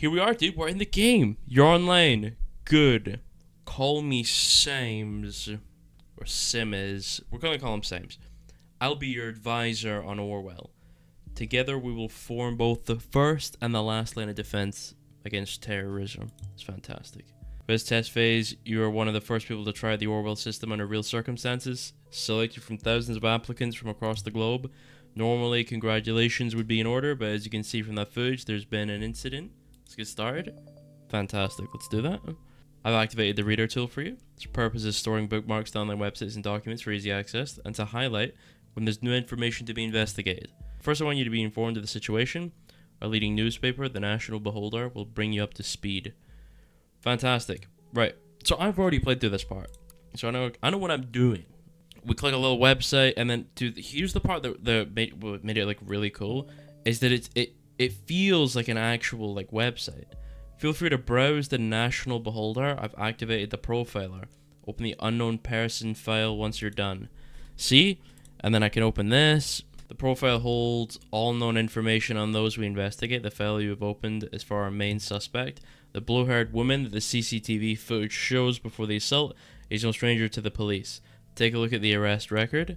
Here we are, dude. We're in the game. You're online. Good. Call me Sames. Or Sims. We're going to call him Sames. I'll be your advisor on Orwell. Together we will form both the first and the last line of defense against terrorism. It's fantastic. For this test phase, you are one of the first people to try the Orwell system under real circumstances, selected from thousands of applicants from across the globe. Normally, congratulations would be in order, but as you can see from that footage, there's been an incident. Let's get started. Fantastic, let's do that. I've activated the reader tool for you. Its purpose is storing bookmarks to online websites and documents for easy access, and to highlight when there's new information to be investigated. First, I want you to be informed of the situation. Our leading newspaper, the National Beholder, will bring you up to speed. Fantastic. Right, so I've already played through this part, so I know what I'm doing. We click a little website, and then here's the part that made it like really cool, is that it feels like an actual like website. Feel free to browse the National Beholder. I've activated the profiler. Open the unknown person file once you're done. See? And then I can open this. The profile holds all known information on those we investigate. The file you have opened is for our main suspect. The blue-haired woman that the CCTV footage shows before the assault is no stranger to the police. Take a look at the arrest record.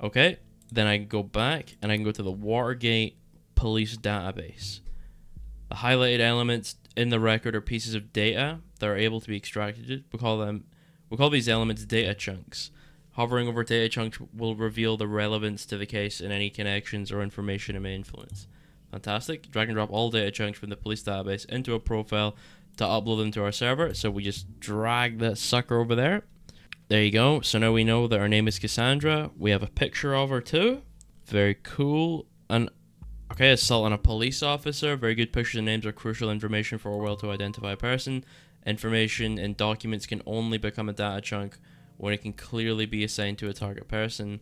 Okay. Then I can go back and I can go to the Watergate police database. The highlighted elements in the record are pieces of data that are able to be extracted. We'll call these elements data chunks. Hovering over data chunks will reveal the relevance to the case and any connections or information it may influence. Fantastic. Drag and drop all data chunks from the police database into a profile to upload them to our server. So we just drag that sucker over there. There you go. So now we know that her name is Cassandra. We have a picture of her too. Very cool. And okay, assault on a police officer. Very good. Pictures and names are crucial information for Orwell to identify a person. Information in documents can only become a data chunk when it can clearly be assigned to a target person.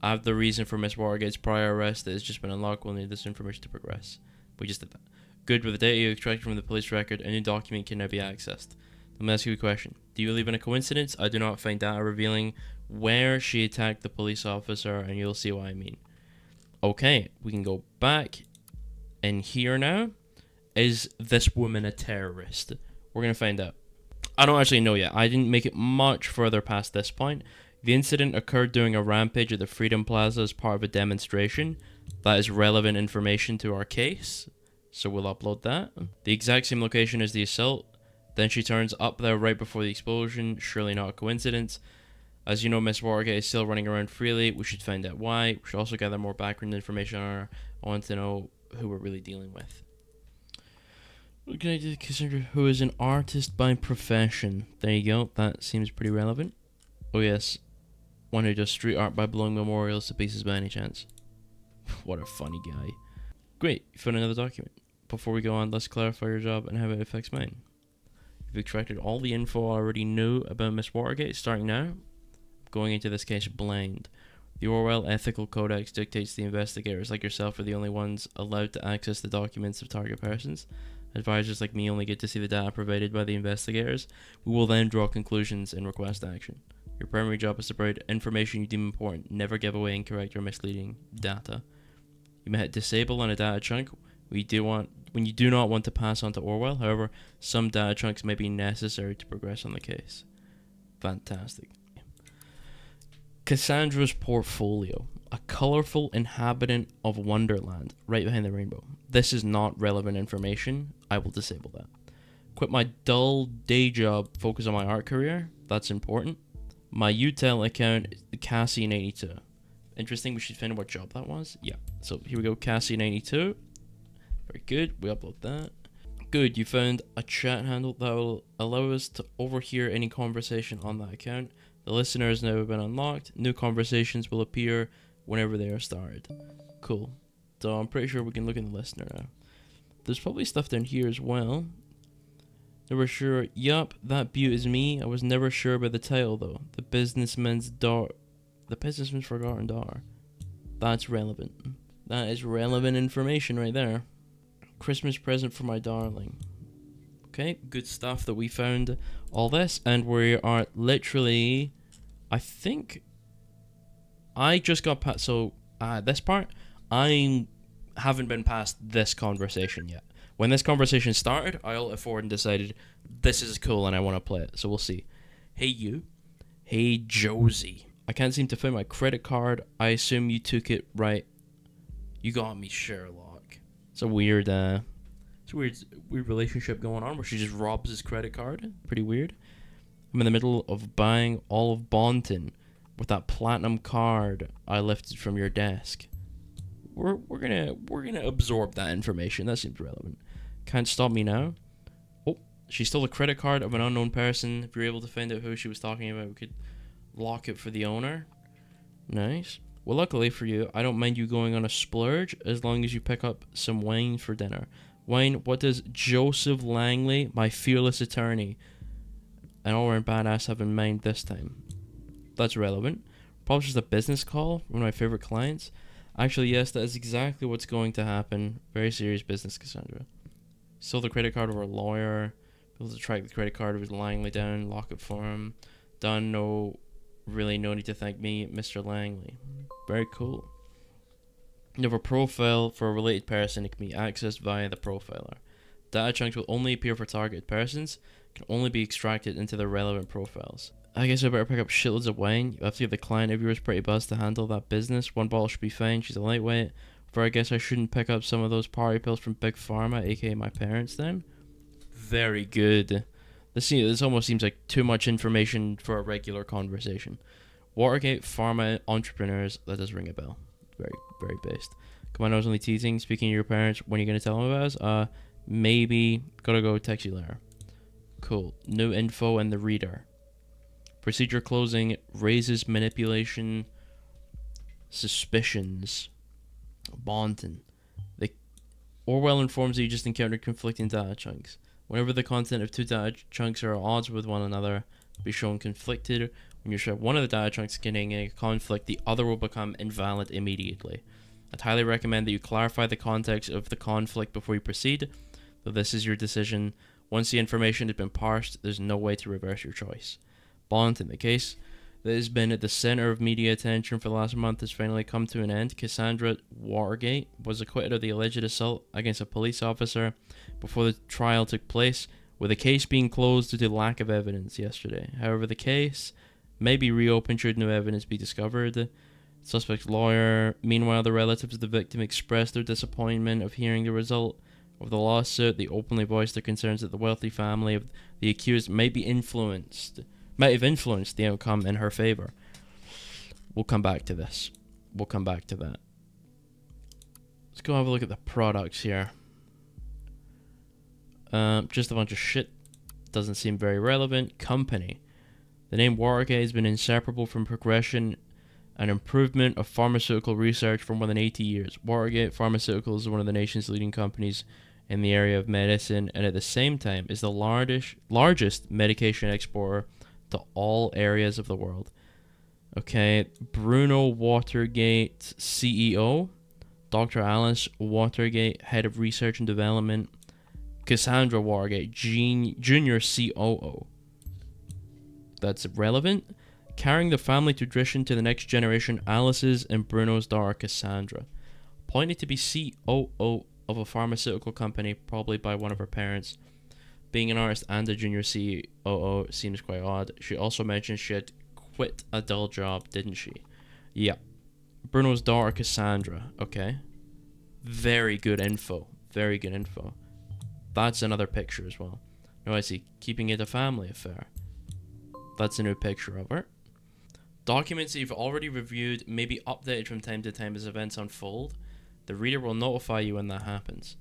I have the reason for Miss Watergate's prior arrest that has just been unlocked. We'll need this information to progress. We just did that. Good. With the data you extracted from the police record, a new document can now be accessed. Let me ask you a question. Do you believe in a coincidence? I do not find data revealing where she attacked the police officer, and you'll see what I mean. Okay, we can go back in here now. Is this woman a terrorist? We're going to find out. I don't actually know yet. I didn't make it much further past this point. The incident occurred during a rampage at the Freedom Plaza as part of a demonstration. That is relevant information to our case, so we'll upload that. The exact same location as the assault. Then she turns up there right before the explosion. Surely not a coincidence. As you know, Miss Watergate is still running around freely. We should find out why. We should also gather more background information on her. I want to know who we're really dealing with. We're going to Cassandra, who is an artist by profession. There you go. That seems pretty relevant. Oh yes. One who does street art by blowing memorials to pieces by any chance. What a funny guy. Great. You found another document. Before we go on, let's clarify your job and how it affects mine. You've extracted all the info I already knew about Miss Watergate. Starting now, going into this case blind. The Orwell Ethical Codex dictates the investigators like yourself are the only ones allowed to access the documents of target persons. Advisors like me only get to see the data provided by the investigators. We will then draw conclusions and request action. Your primary job is to provide information you deem important. Never give away incorrect or misleading data. You may hit disable on a data chunk when you do not want to pass on to Orwell. However, some data chunks may be necessary to progress on the case. Fantastic. Cassandra's portfolio. A colorful inhabitant of Wonderland, right behind the rainbow. This is not relevant information. I will disable that. Quit my dull day job, focus on my art career. That's important. My UTEL account is Cassie92. Interesting, we should find out what job that was. Yeah, so here we go, Cassie92. Very good, we upload that. Good, you found a chat handle that will allow us to overhear any conversation on that account. The listener has now been unlocked. New conversations will appear whenever they are started. Cool. So I'm pretty sure we can look in the listener now. There's probably stuff down here as well. Never sure. Yup, that beaut is me. I was never sure about the title though. The businessman's forgotten daughter. That's relevant. That is relevant information right there. Christmas present for my darling. Okay, good stuff that we found all this, and we are literally, I think I just got past, so this part, I haven't been past this conversation yet. When this conversation started, I alt F4 and decided this is cool and I want to play it. So we'll see. Hey you. Hey Josie. I can't seem to find my credit card. I assume you took it, right? You got me, Sherlock. It's a weird relationship going on where she just robs his credit card. Pretty weird. I'm in the middle of buying all of Bonton with that platinum card I lifted from your desk. We're gonna absorb that information. That seems relevant. Can't stop me now. Oh, she stole a credit card of an unknown person. If you're able to find out who she was talking about, we could lock it for the owner. Nice. Well, luckily for you, I don't mind you going on a splurge as long as you pick up some wine for dinner. Wine, what does Joseph Langley, my fearless attorney, an all-round badass, have in mind this time? That's relevant. Probably just a business call, one of my favorite clients. Actually, yes, that is exactly what's going to happen. Very serious business, Cassandra. Stole the credit card of our lawyer. Able to track the credit card of his Langley down, lock it for him. Done, no need to thank me, Mr. Langley. Very cool. You have a profile for a related person. It can be accessed via the profiler. Data chunks will only appear for targeted persons, can only be extracted into their relevant profiles. I guess I better pick up shitloads of wine. You have to give the client of yours pretty buzzed to handle that business. One bottle should be fine. She's a lightweight. For I guess I shouldn't pick up some of those party pills from Big Pharma, aka my parents then. Very good. This almost seems like too much information for a regular conversation. Watergate Pharma entrepreneurs, that does ring a bell. Very, very based. Come on, I was only teasing. Speaking of your parents, when are you going to tell them about us? Maybe. Gotta go text you later. Cool. New info in the reader. Procedure closing raises manipulation suspicions. Bonton. Orwell informs that you just encountered conflicting data chunks. Whenever the content of two data chunks are at odds with one another, be shown conflicted. When you show one of the data chunks containing a conflict, the other will become invalid immediately. I'd highly recommend that you clarify the context of the conflict before you proceed, though this is your decision. Once the information has been parsed, there's no way to reverse your choice. Bonton, the case that has been at the center of media attention for the last month has finally come to an end. Cassandra Watergate was acquitted of the alleged assault against a police officer before the trial took place, with the case being closed due to lack of evidence yesterday. However, the case may be reopened should new evidence be discovered. Suspect's lawyer, meanwhile, the relatives of the victim expressed their disappointment of hearing the result of the lawsuit. They openly voiced their concerns that the wealthy family of the accused might have influenced the outcome in her favor. We'll come back to this. We'll come back to that. Let's go have a look at the products here. Just a bunch of shit. Doesn't seem very relevant. Company. The name Watergate has been inseparable from progression and improvement of pharmaceutical research for more than 80 years. Watergate Pharmaceuticals is one of the nation's leading companies in the area of medicine, and at the same time is the largest medication exporter to all areas of the world. Okay, Bruno Watergate, CEO. Dr. Alice Watergate, Head of Research and Development. Cassandra Watergate, Junior COO. That's relevant. Carrying the family tradition to the next generation, Alice's and Bruno's daughter Cassandra. Appointed to be COO of a pharmaceutical company, probably by one of her parents. Being an artist and a junior COO seems quite odd. She also mentioned she had quit a dull job, didn't she? Yeah. Bruno's daughter Cassandra. Okay. Very good info. Very good info. That's another picture as well. No, I see. Keeping it a family affair. That's a new picture of her. Documents that you've already reviewed may be updated from time to time as events unfold. The reader will notify you when that happens.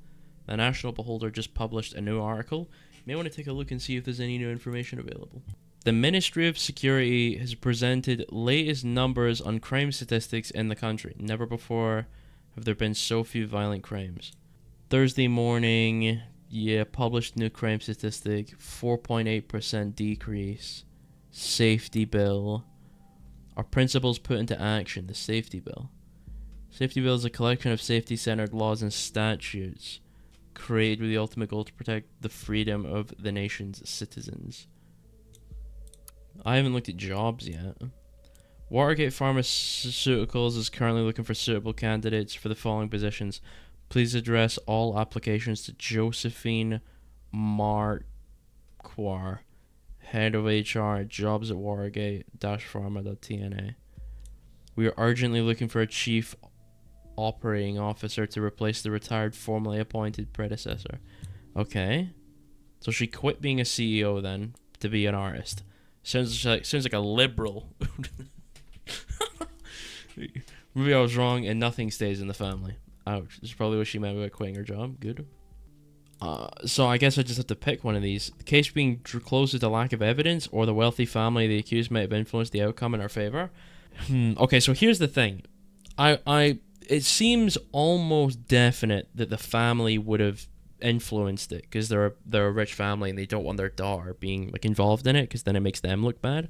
The National Beholder just published a new article. You may want to take a look and see if there's any new information available. The Ministry of Security has presented latest numbers on crime statistics in the country. Never before have there been so few violent crimes. Thursday morning, published new crime statistic, 4.8% decrease. Safety bill. Our principles put into action, the safety bill. Safety bill is a collection of safety-centered laws and statutes created with the ultimate goal to protect the freedom of the nation's citizens. I haven't looked at jobs yet. Watergate Pharmaceuticals is currently looking for suitable candidates for the following positions. Please address all applications to Josephine Marquardt, head of HR, jobs at Watergate-Pharma.tna. We are urgently looking for a chief operating officer to replace the retired formerly appointed predecessor. Okay. So she quit being a CEO then to be an artist. Sounds like a liberal. Maybe I was wrong and nothing stays in the family. Ouch. This is probably what she meant by quitting her job. Good. So I guess I just have to pick one of these. The case being closer to lack of evidence or the wealthy family the accused might have influenced the outcome in our favor. Okay, so here's the thing. It seems almost definite that the family would have influenced it because they're a rich family and they don't want their daughter being like involved in it because then it makes them look bad.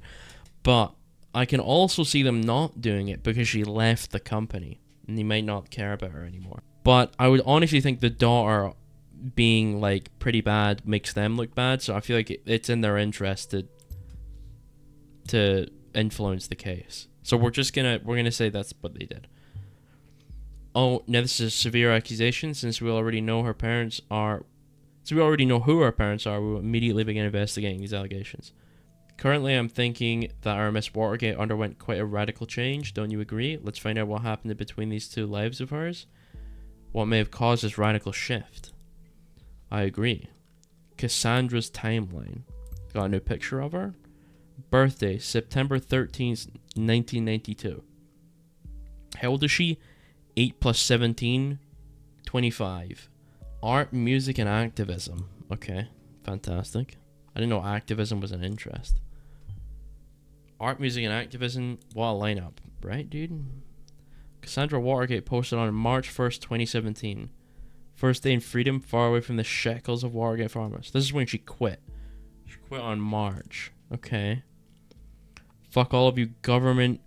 But I can also see them not doing it because she left the company and they might not care about her anymore. But I would honestly think the daughter being like pretty bad makes them look bad, so I feel like it's in their interest to influence the case. So we're gonna say that's what they did. Oh, now this is a severe accusation. Since we already know who our parents are, we will immediately begin investigating these allegations. Currently, I'm thinking that our Miss Watergate underwent quite a radical change. Don't you agree? Let's find out what happened in between these two lives of hers. What may have caused this radical shift? I agree. Cassandra's timeline. Got a new picture of her. Birthday, September 13th, 1992. How old is she? 8 plus 17, 25. Art, music, and activism. Okay, fantastic. I didn't know activism was an interest. Art, music, and activism. What a lineup, right, dude? Cassandra Watergate posted on March 1st, 2017. First day in freedom, far away from the shackles of Watergate farmers. This is when she quit. She quit on March. Okay. Fuck all of you government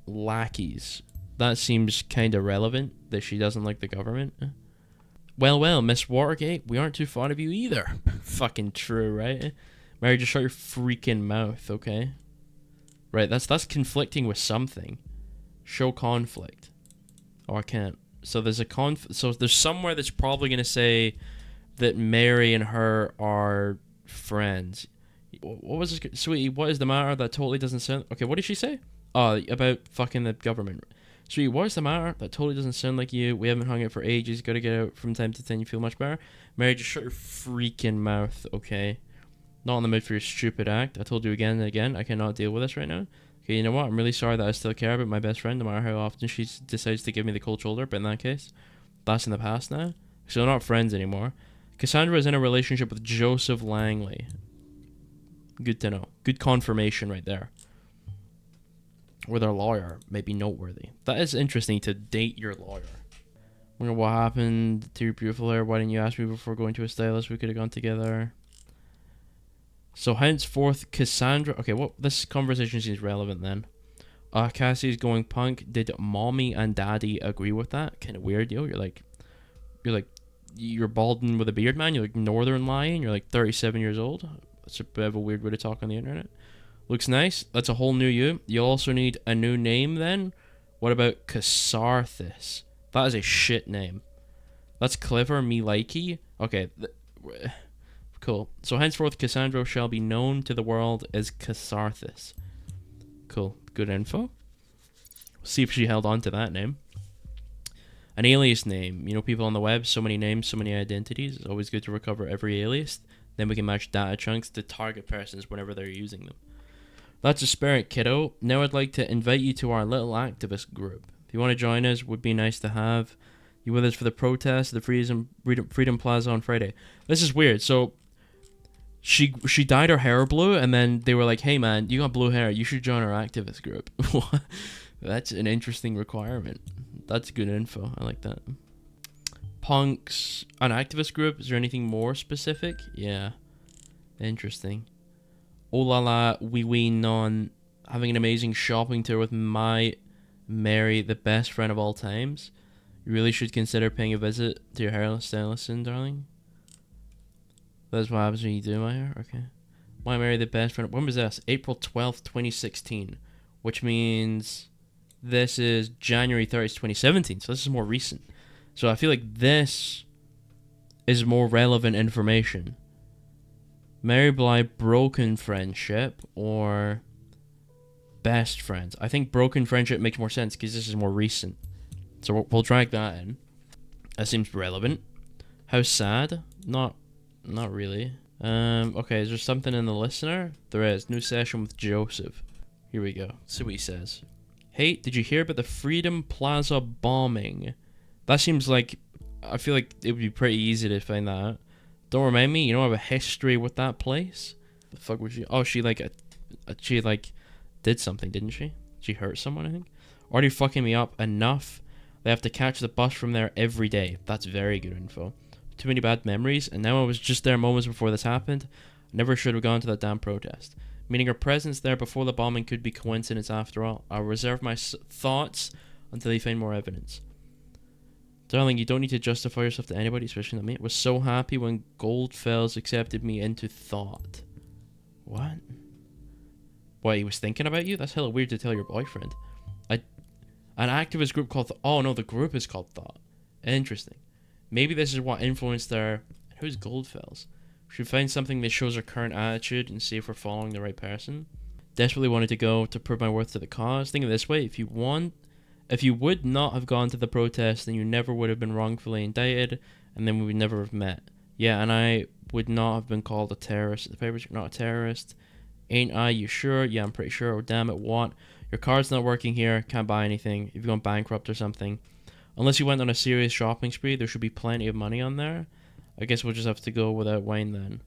lackeys. That seems kind of relevant, that she doesn't like the government. Well, Miss Watergate, we aren't too fond of you either. Fucking true, right? Mary, just shut your freaking mouth, okay? Right, that's conflicting with something. Show conflict. Oh, I can't. So there's so there's somewhere that's probably going to say that Mary and her are friends. What was this? Sweetie, what is the matter? That totally doesn't sound... Okay, what did she say? Oh, about fucking the government. Sweetie, what is the matter? That totally doesn't sound like you. We haven't hung out for ages. Gotta get out from time to time. You feel much better? Mary, just shut your freaking mouth, okay? Not in the mood for your stupid act. I told you again and again, I cannot deal with this right now. Okay, you know what? I'm really sorry that I still care about my best friend, no matter how often she decides to give me the cold shoulder, but in that case, that's in the past now. So they're not friends anymore. Cassandra is in a relationship with Joseph Langley. Good to know. Good confirmation right there. With our lawyer may be noteworthy. That is interesting, to date your lawyer. I wonder what happened to your beautiful hair. Why didn't you ask me before going to a stylist? We could have gone together. So henceforth, Cassandra... Okay, well, this conversation seems relevant then. Cassie's going punk. Did mommy and daddy agree with that? Kind of weird, yo. You're balding with a beard, man. You're like Northern Lion. You're like 37 years old. That's a bit of a weird way to talk on the internet. Looks nice. That's a whole new you. You also need a new name then. What about Cassarthus? That is a shit name. That's clever, me likey. Okay. Cool. So henceforth, Cassandra shall be known to the world as Cassarthus. Cool. Good info. See if she held on to that name. An alias name. You know, people on the web, so many names, so many identities. It's always good to recover every alias. Then we can match data chunks to target persons whenever they're using them. That's a spirit, kiddo. Now I'd like to invite you to our little activist group. If you want to join us, would be nice to have you with us for the protest at the Freedom Plaza on Friday. This is weird. So she dyed her hair blue, and then they were like, hey man, you got blue hair, you should join our activist group. That's an interesting requirement. That's good info. I like that. Punks, an activist group. Is there anything more specific? Yeah. Interesting. Oh la la, wee non. Having an amazing shopping tour with my Mary, the best friend of all times. You really should consider paying a visit to your hairstylist soon, darling. That's what happens when you do my hair? Okay. My Mary, the best friend. When was this? April 12th, 2016. Which means this is January 30th, 2017. So this is more recent. So I feel like this is more relevant information. Mary Bly, broken friendship, or best friends. I think broken friendship makes more sense because this is more recent. So we'll drag that in. That seems relevant. How sad? Not really. Okay, is there something in the listener? There is. New session with Joseph. Here we go. See what he says. Hey, did you hear about the Freedom Plaza bombing? That seems like... I feel like it would be pretty easy to find that out. Don't remind me, you don't have a history with that place? The fuck was she... Oh, she did something, didn't she? She hurt someone, I think? Already fucking me up enough. They have to catch the bus from there every day. That's very good info. Too many bad memories, and now I was just there moments before this happened. I never should have gone to that damn protest. Meaning her presence there before the bombing could be coincidence after all. I'll reserve my thoughts until they find more evidence. Darling, you don't need to justify yourself to anybody, especially not me. I was so happy when Goldfells accepted me into thought. What? What, he was thinking about you? That's hella weird to tell your boyfriend. An activist group called... Oh, no, the group is called Thought. Interesting. Maybe this is what influenced their... Who's Goldfells? We should find something that shows our current attitude and see if we're following the right person. Desperately wanted to go to prove my worth to the cause. Think of it this way. If you would not have gone to the protest, then you never would have been wrongfully indicted, and then we would never have met. Yeah, and I would not have been called a terrorist. The papers, you're not a terrorist. Ain't I? You sure? Yeah, I'm pretty sure. Oh, damn it, what? Your card's not working here. Can't buy anything. If you've gone bankrupt or something. Unless you went on a serious shopping spree, there should be plenty of money on there. I guess we'll just have to go without wine then.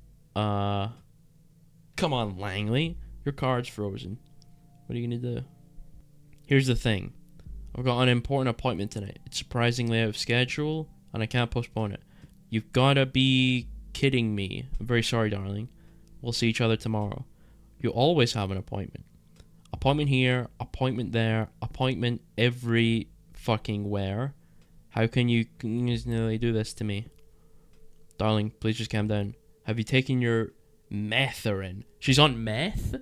Come on, Langley. Your card's frozen. What are you gonna do? Here's the thing. I've got an important appointment tonight. It's surprisingly out of schedule, and I can't postpone it. You've gotta be kidding me. I'm very sorry, darling. We'll see each other tomorrow. You always have an appointment. Appointment here, appointment there, appointment every fucking where. How can you continually do this to me? Darling, please just calm down. Have you taken your metharin? She's on meth?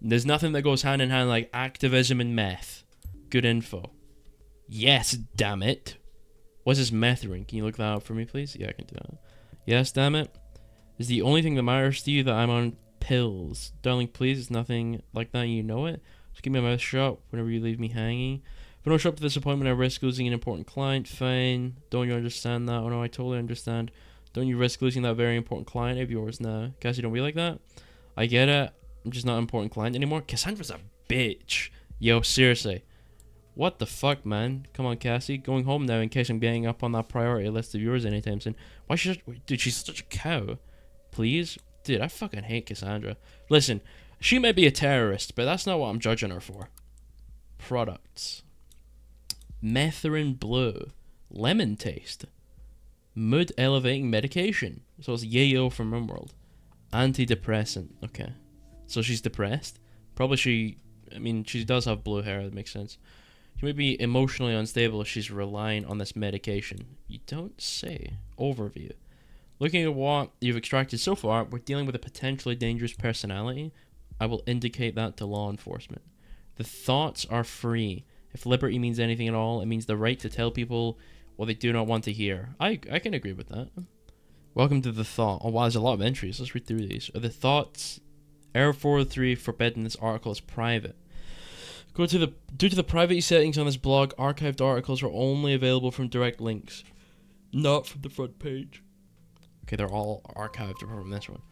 There's nothing that goes hand in hand like activism and meth. Good info. Yes, damn it. What's this metharin? Can you look that up for me, please? Yeah, I can do that. Yes, damn it. Is the only thing that matters to you that I'm on pills? Darling, please, it's nothing like that, you know it. Just keep my mouth shut whenever you leave me hanging. If I don't show up to this appointment, I risk losing an important client. Fine. Don't you understand that? Oh no, I totally understand. Don't you risk losing that very important client of yours now? Cassie, don't be like that. I get it. I'm just not an important client anymore. Cassandra's a bitch. Yo, seriously. What the fuck, man? Come on, Cassie. Going home now in case I'm getting up on that priority list of yours anytime soon. Why should... Dude, she's such a cow. Please? Dude, I fucking hate Cassandra. Listen, she may be a terrorist, but that's not what I'm judging her for. Products. Metharin Blue. Lemon taste. Mood elevating medication. So it's Yayo from Rimworld. Antidepressant. Okay. So she's depressed. Probably she does have blue hair. That makes sense. She may be emotionally unstable if she's relying on this medication. You don't say. Overview. Looking at what you've extracted so far, we're dealing with a potentially dangerous personality. I will indicate that to law enforcement. The thoughts are free. If liberty means anything at all, it means the right to tell people what they do not want to hear. I can agree with that. Welcome to the thought. Oh wow, there's a lot of entries. Let's read through these. Are the thoughts... Error 403 forbidden. This article is private. Due to the privacy settings on this blog, archived articles are only available from direct links, not from the front page. Okay, they're all archived apart from this one.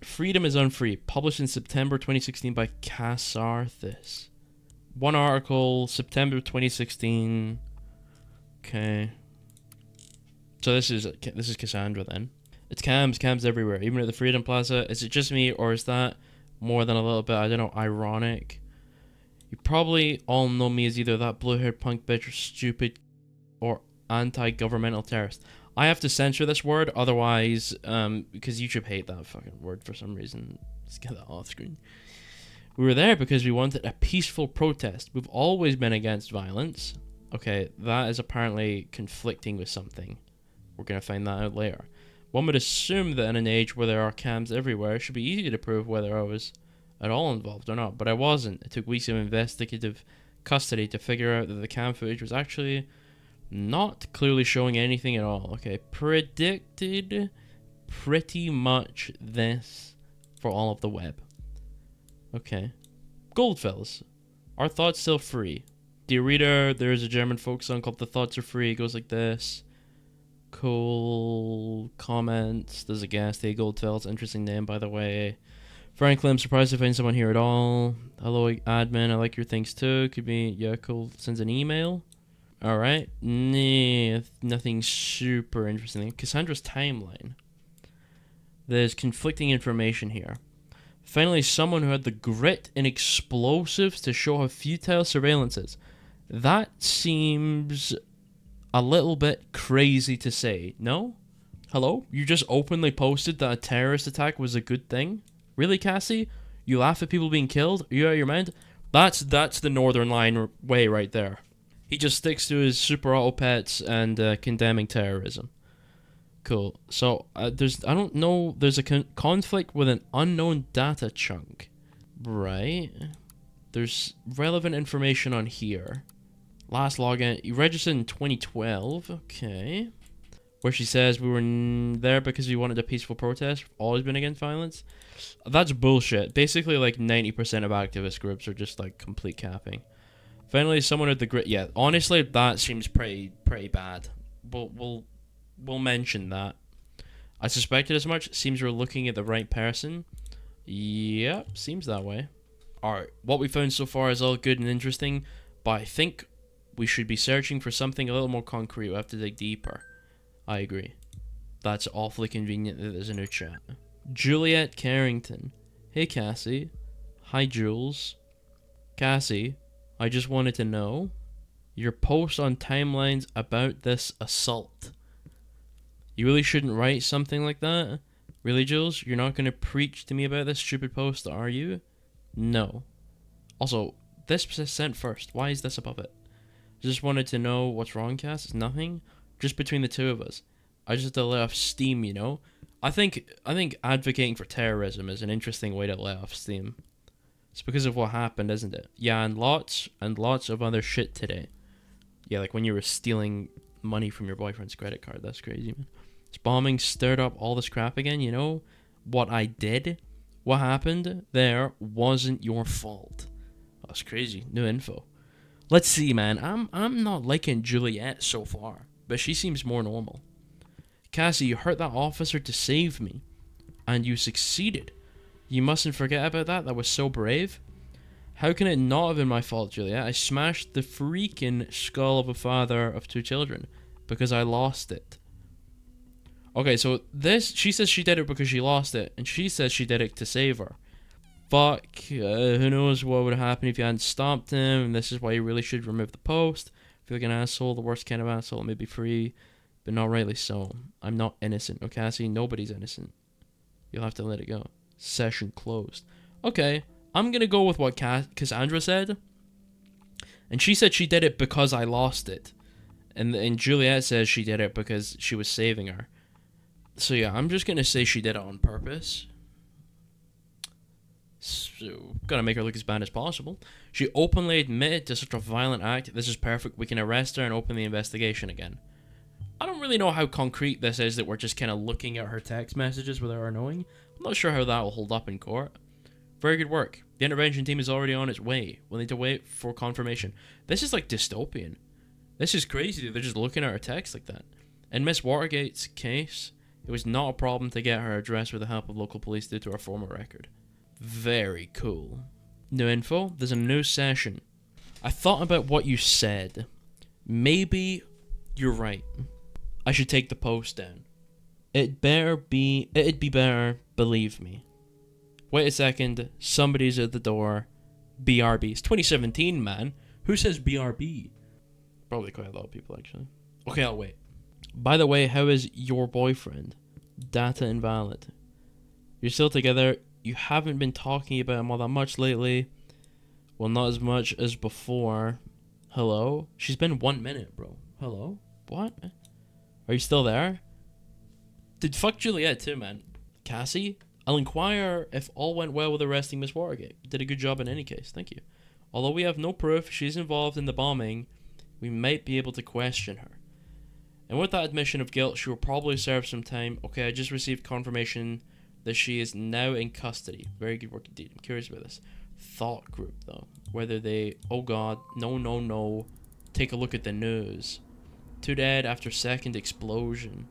Freedom is Unfree, published in September 2016 by Cassarthis. One article, September 2016. Okay. So this is Cassandra then. It's cams everywhere, even at the Freedom Plaza. Is it just me, or is that more than a little bit, I don't know, ironic? You probably all know me as either that blue-haired punk bitch or stupid or anti-governmental terrorist. I have to censor this word, otherwise, because YouTube hate that fucking word for some reason. Let's get that off screen. We were there because we wanted a peaceful protest. We've always been against violence. Okay, that is apparently conflicting with something. We're going to find that out later. One would assume that in an age where there are cams everywhere, it should be easy to prove whether I was at all involved or not, but I wasn't. It took weeks of investigative custody to figure out that the cam footage was actually not clearly showing anything at all. Okay, predicted pretty much this for all of the web. Okay. Goldfellas. Are thoughts still free? Dear reader, there's a German folk song called The Thoughts Are Free. It goes like this. Cool comments. There's a guest. Hey, Goldfellas. Interesting name, by the way. Frankly, I'm surprised to find someone here at all. Hello, admin. I like your things too. Could be, yeah, cool. Sends an email. Alright. Nah, nothing super interesting. Cassandra's timeline. There's conflicting information here. Finally, someone who had the grit and explosives to show how futile surveillance is. That seems a little bit crazy to say, no? Hello? You just openly posted that a terrorist attack was a good thing? Really, Cassie? You laugh at people being killed? Are you out of your mind? That's the Northern Line way right there. He just sticks to his super auto pets and condemning terrorism. Cool. So, I don't know, there's a conflict with an unknown data chunk. Right. There's relevant information on here. Last login, you registered in 2012, okay. Where she says we were there because we wanted a peaceful protest, always been against violence. That's bullshit. Basically, like 90% of activist groups are just like complete capping. Finally, someone with the grit. Yeah, honestly, that seems pretty bad. We'll mention that. I suspected as much. Seems we're looking at the right person. Yep, seems that way. Alright, what we found so far is all good and interesting, but I think we should be searching for something a little more concrete. We'll have to dig deeper. I agree. That's awfully convenient that there's a new chat. Juliet Carrington. Hey, Cassie. Hi, Jules. Cassie, I just wanted to know your post on timelines about this assault. You really shouldn't write something like that. Really, Jules? You're not going to preach to me about this stupid post, are you? No. Also, this was sent first. Why is this above it? Just wanted to know what's wrong, Cass. It's nothing. Just between the two of us. I just have to let off steam, you know? I think advocating for terrorism is an interesting way to let off steam. It's because of what happened, isn't it? Yeah, and lots of other shit today. Yeah, like when you were stealing money from your boyfriend's credit card. That's crazy, man. This bombing stirred up all this crap again, you know? What I did, what happened there wasn't your fault. That's crazy. New info. Let's see, man. I'm not liking Juliet so far, but she seems more normal. Cassie, you hurt that officer to save me, and you succeeded. You mustn't forget about that. That was so brave. How can it not have been my fault, Juliet? I smashed the freaking skull of a father of 2 children because I lost it. Okay, so she says she did it because she lost it, and she says she did it to save her. Fuck, who knows what would happen if you hadn't stopped him, and this is why you really should remove the post. Feel like an asshole, the worst kind of asshole, may be free, but not rightly so. I'm not innocent, okay, Cassie? Nobody's innocent. You'll have to let it go. Session closed. Okay, I'm gonna go with what Cassandra said, and she said she did it because I lost it, and Juliet says she did it because she was saving her. So yeah, I'm just gonna say she did it on purpose. So, gotta make her look as bad as possible. She openly admitted to such a violent act. This is perfect. We can arrest her and open the investigation again. I don't really know how concrete this is that we're just kind of looking at her text messages without her knowing. I'm not sure how that will hold up in court. Very good work. The intervention team is already on its way. We'll need to wait for confirmation. This is like dystopian. This is crazy that they're just looking at her text like that. In Miss Watergate's case, it was not a problem to get her address with the help of local police due to her former record. Very cool. New info. There's a new session. I thought about what you said. Maybe you're right. I should take the post down. It'd be better, believe me. Wait a second. Somebody's at the door. BRB. It's 2017, man. Who says BRB? Probably quite a lot of people, actually. Okay, I'll wait. By the way, how is your boyfriend? Data invalid. You're still together. You haven't been talking about him all that much lately. Well, not as much as before. Hello? She's been 1 minute, bro. Hello? What? Are you still there? Dude, fuck Juliet too, man. Cassie? I'll inquire if all went well with arresting Miss Watergate. Did a good job in any case. Thank you. Although we have no proof she's involved in the bombing, we might be able to question her. And with that admission of guilt, she will probably serve some time. Okay, I just received confirmation that she is now in custody. Very good work indeed. I'm curious about this. Thought group, though. Whether they... Oh god. No, no, no. Take a look at the news. 2 dead after second explosion.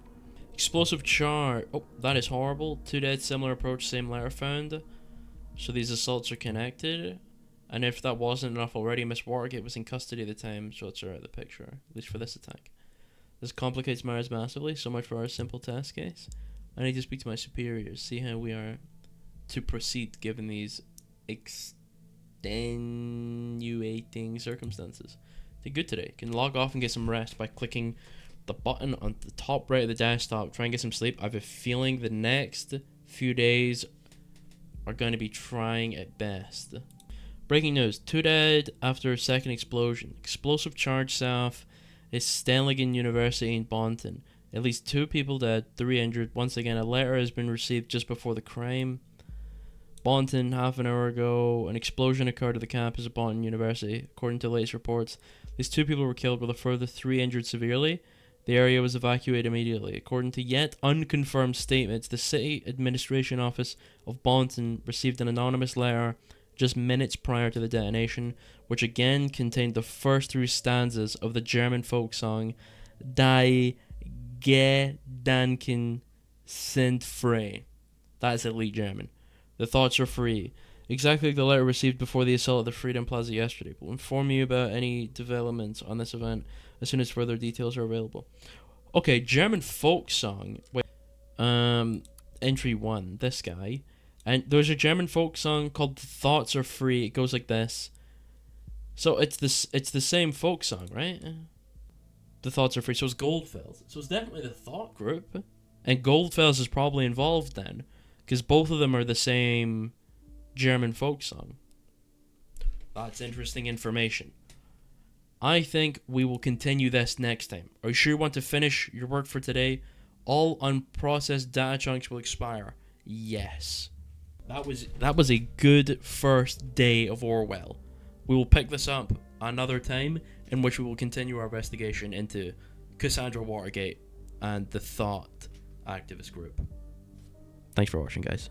Explosive charge. Oh, that is horrible. 2 dead, similar approach, same letter found. So these assaults are connected. And if that wasn't enough already, Miss Watergate was in custody at the time, so it's her out of the picture. At least for this attack. This complicates matters massively. So much for our simple test case. I need to speak to my superiors, see how we are to proceed given these extenuating circumstances. Did good today. Can log off and get some rest by clicking the button on the top right of the desktop. Try and get some sleep. I have a feeling the next few days are going to be trying at best. Breaking news. 2 dead after a second explosion. Explosive charge south is Stenligan University in Bonton. At least 2 people dead, 3 injured. Once again, a letter has been received just before the crime. Bonton, half an hour ago, an explosion occurred at the campus of Bonton University. According to latest reports, these 2 people were killed with a further 3 injured severely. The area was evacuated immediately. According to yet unconfirmed statements, the City Administration Office of Bonton received an anonymous letter just minutes prior to the detonation, which again contained the first 3 stanzas of the German folk song Die Gedanken sind frei. That is elite German. The thoughts are free. Exactly like the letter received before the assault at the Freedom Plaza yesterday. We'll inform you about any developments on this event as soon as further details are available. Okay, German folk song. Wait, entry 1. This guy. And there's a German folk song called The Thoughts Are Free. It goes like this. So it's the same folk song, right? The Thoughts Are Free. So it's Goldfels. So it's definitely the Thought group. And Goldfels is probably involved then. Because both of them are the same German folk song. That's interesting information. I think we will continue this next time. Are you sure you want to finish your work for today? All unprocessed data chunks will expire. Yes. That was a good first day of Orwell. We will pick this up another time in which we will continue our investigation into Cassandra Watergate and the Thought activist group. Thanks for watching, guys.